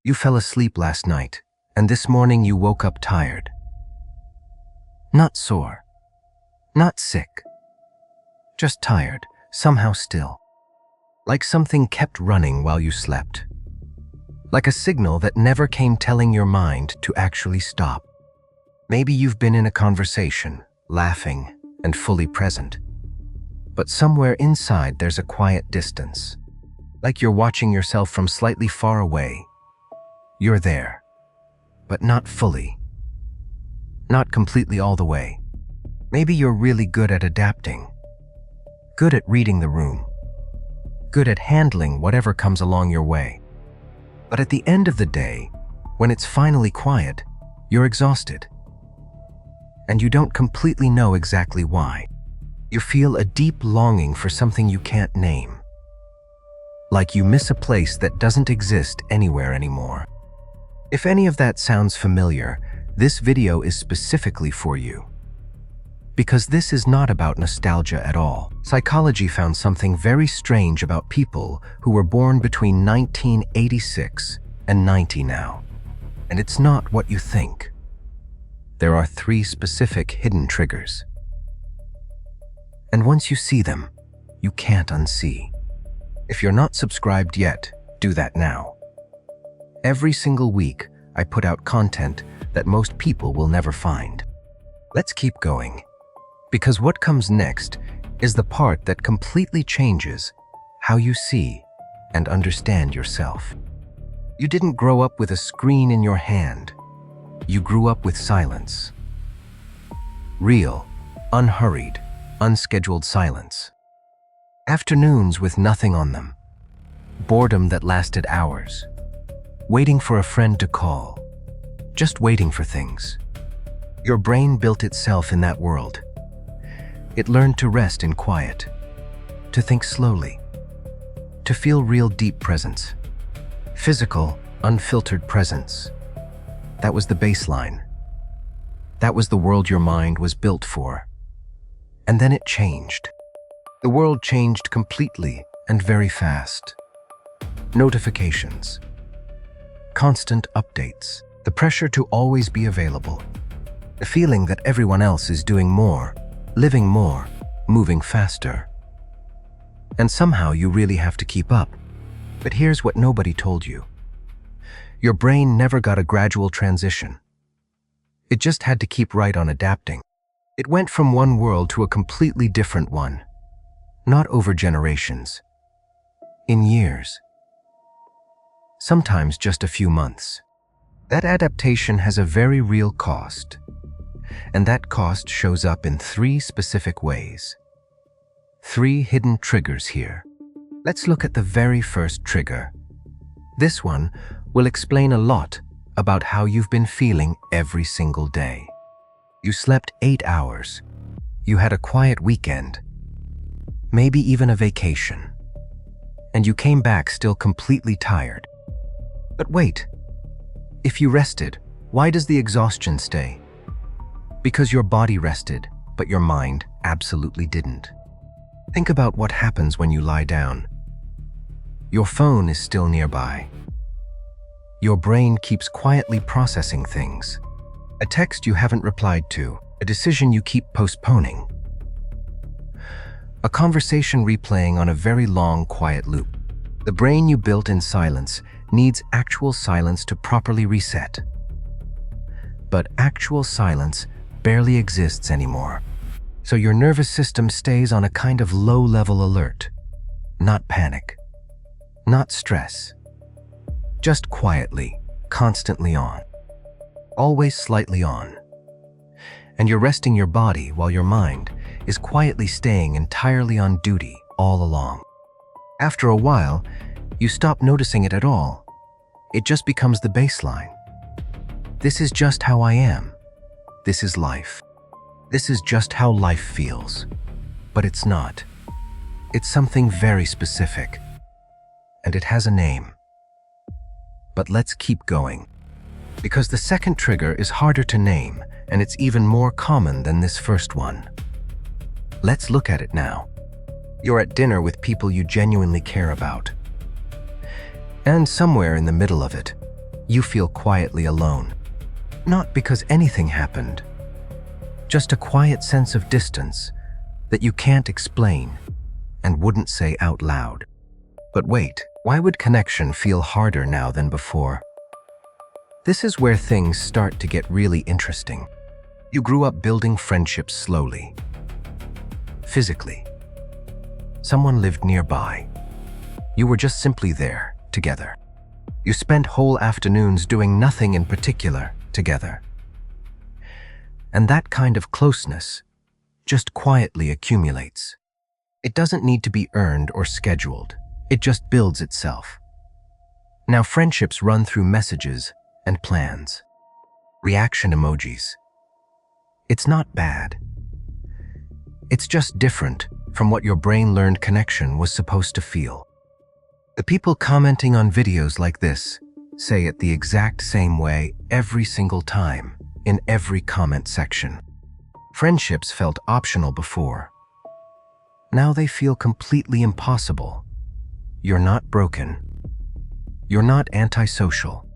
You fell asleep last night, and this morning you woke up tired. Not sore, not sick, just tired, somehow still. Like something kept running while you slept. Like a signal that never came telling your mind to actually stop. Maybe you've been in a conversation, laughing and fully present. But somewhere inside there's a quiet distance. Like you're watching yourself from slightly far away. You're there, but not fully. Not completely all the way. Maybe you're really good at adapting. Good at reading the room. Good at handling whatever comes along your way. But at the end of the day, when it's finally quiet, you're exhausted. And you don't completely know exactly why. You feel a deep longing for something you can't name. Like you miss a place that doesn't exist anywhere anymore. If any of that sounds familiar, this video is specifically for you. Because this is not about nostalgia at all. Psychology found something very strange about people who were born between 1986 and 90 now. And it's not what you think. There are 3 specific hidden triggers. And once you see them, you can't unsee. If you're not subscribed yet, do that now. Every single week, I put out content that most people will never find. Let's keep going. Because what comes next is the part that completely changes how you see and understand yourself. You didn't grow up with a screen in your hand. You grew up with silence. Real, unhurried, unscheduled silence. Afternoons with nothing on them. Boredom that lasted hours. Waiting for a friend to call. Just waiting for things. Your brain built itself in that world. It learned to rest in quiet, to think slowly, to feel real deep presence. Physical, unfiltered presence. That was the baseline. That was the world your mind was built for. And then it changed. The world changed completely and very fast. Notifications. Constant updates. The pressure to always be available. The feeling that everyone else is doing more, living more, moving faster. And somehow you really have to keep up. But here's what nobody told you. Your brain never got a gradual transition. It just had to keep right on adapting. It went from one world to a completely different one. Not over generations. In years. Sometimes just a few months. That adaptation has a very real cost. And that cost shows up in 3 specific ways. 3 hidden triggers here. Let's look at the very first trigger. This one will explain a lot about how you've been feeling every single day. You slept 8 hours. You had a quiet weekend. Maybe even a vacation. And you came back still completely tired. But wait. If you rested, why does the exhaustion stay? Because your body rested, but your mind absolutely didn't. Think about what happens when you lie down. Your phone is still nearby. Your brain keeps quietly processing things. A text you haven't replied to, a decision you keep postponing. A conversation replaying on a very long, quiet loop. The brain you built in silence needs actual silence to properly reset. But actual silence barely exists anymore. So your nervous system stays on a kind of low-level alert. Not panic. Not stress. Just quietly, constantly on. Always slightly on. And you're resting your body while your mind is quietly staying entirely on duty all along. After a while, you stop noticing it at all. It just becomes the baseline. This is just how I am. This is life. This is just how life feels. But it's not. It's something very specific. And it has a name. But let's keep going. Because the second trigger is harder to name, and it's even more common than this first one. Let's look at it now. You're at dinner with people you genuinely care about. And somewhere in the middle of it, you feel quietly alone. Not because anything happened, just a quiet sense of distance that you can't explain and wouldn't say out loud. But wait, why would connection feel harder now than before? This is where things start to get really interesting. You grew up building friendships slowly. Physically. Someone lived nearby. You were just simply there, together. You spent whole afternoons doing nothing in particular together. And that kind of closeness just quietly accumulates. It doesn't need to be earned or scheduled. It just builds itself. Now friendships run through messages and plans. Reaction emojis. It's not bad. It's just different from what your brain learned connection was supposed to feel. The people commenting on videos like this say it the exact same way every single time in every comment section. Friendships felt optional before. Now they feel completely impossible. You're not broken. You're not antisocial.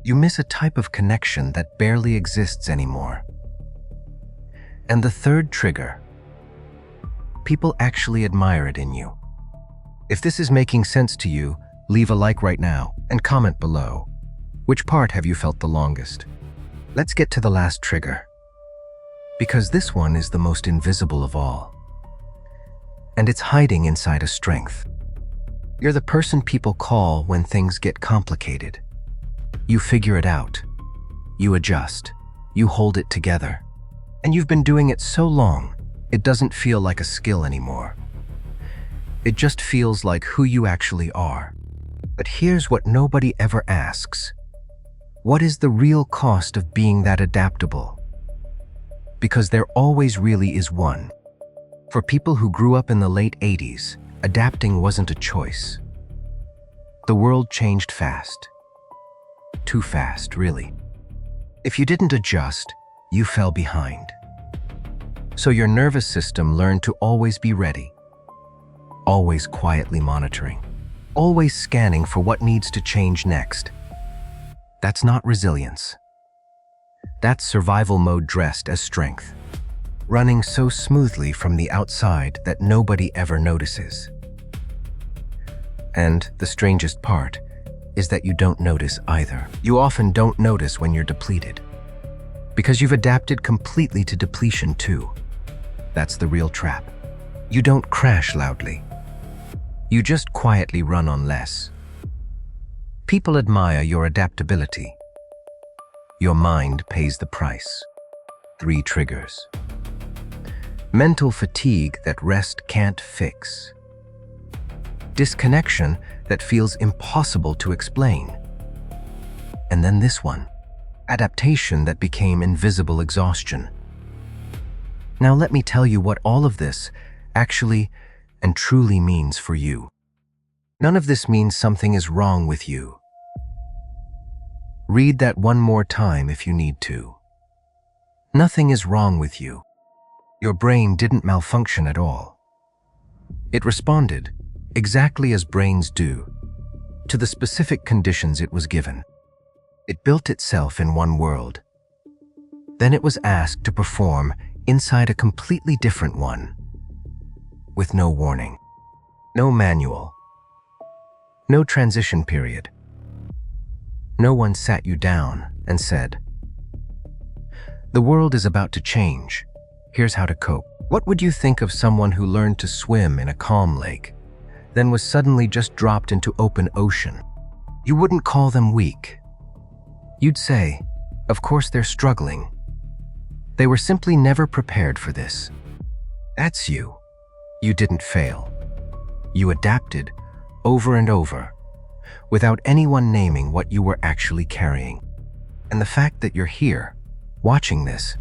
You miss a type of connection that barely exists anymore. And the third trigger. People actually admire it in you. If this is making sense to you, leave a like right now and comment below. Which part have you felt the longest? Let's get to the last trigger. Because this one is the most invisible of all. And it's hiding inside a strength. You're the person people call when things get complicated. You figure it out. You adjust. You hold it together. And you've been doing it so long, it doesn't feel like a skill anymore. It just feels like who you actually are. But here's what nobody ever asks. What is the real cost of being that adaptable? Because there always really is one. For people who grew up in the late 80s, adapting wasn't a choice. The world changed fast. Too fast, really. If you didn't adjust, you fell behind. So your nervous system learned to always be ready. Always quietly monitoring. Always scanning for what needs to change next. That's not resilience. That's survival mode dressed as strength. Running so smoothly from the outside that nobody ever notices. And the strangest part is that you don't notice either. You often don't notice when you're depleted. Because you've adapted completely to depletion too. That's the real trap. You don't crash loudly. You just quietly run on less. People admire your adaptability. Your mind pays the price. 3 triggers. Mental fatigue that rest can't fix. Disconnection that feels impossible to explain. And then this one. Adaptation that became invisible exhaustion. Now let me tell you what all of this actually and truly means for you. None of this means something is wrong with you. Read that one more time if you need to. Nothing is wrong with you. Your brain didn't malfunction at all. It responded, exactly as brains do, to the specific conditions it was given. It built itself in one world. Then it was asked to perform inside a completely different one, with no warning, no manual, no transition period. No one sat you down and said, "The world is about to change. Here's how to cope." What would you think of someone who learned to swim in a calm lake, then was suddenly just dropped into open ocean? You wouldn't call them weak. You'd say, of course they're struggling. They were simply never prepared for this. That's you. You didn't fail. You adapted over and over, without anyone naming what you were actually carrying. And the fact that you're here, watching this,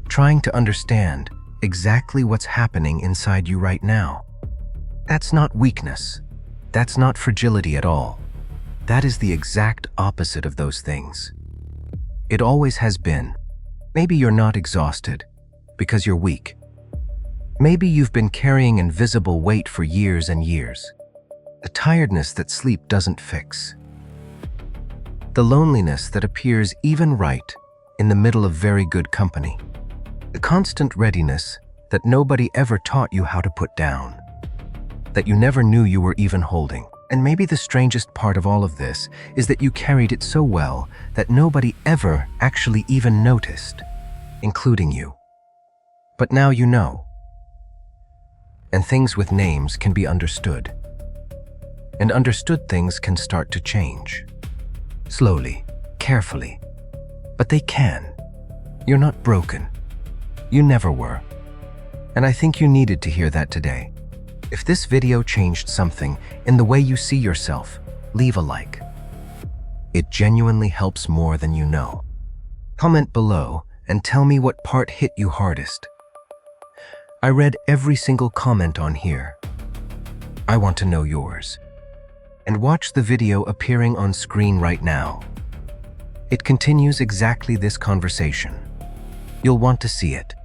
trying to understand exactly what's happening inside you right now, that's not weakness. That's not fragility at all. That is the exact opposite of those things. It always has been. Maybe you're not exhausted because you're weak. Maybe you've been carrying invisible weight for years and years. A tiredness that sleep doesn't fix. The loneliness that appears even right in the middle of very good company. The constant readiness that nobody ever taught you how to put down, that you never knew you were even holding. And maybe the strangest part of all of this is that you carried it so well that nobody ever actually even noticed, including you. But now you know. And things with names can be understood. And understood things can start to change. Slowly, carefully. But they can. You're not broken. You never were. And I think you needed to hear that today. If this video changed something in the way you see yourself, leave a like. It genuinely helps more than you know. Comment below and tell me what part hit you hardest. I read every single comment on here. I want to know yours. And watch the video appearing on screen right now. It continues exactly this conversation. You'll want to see it.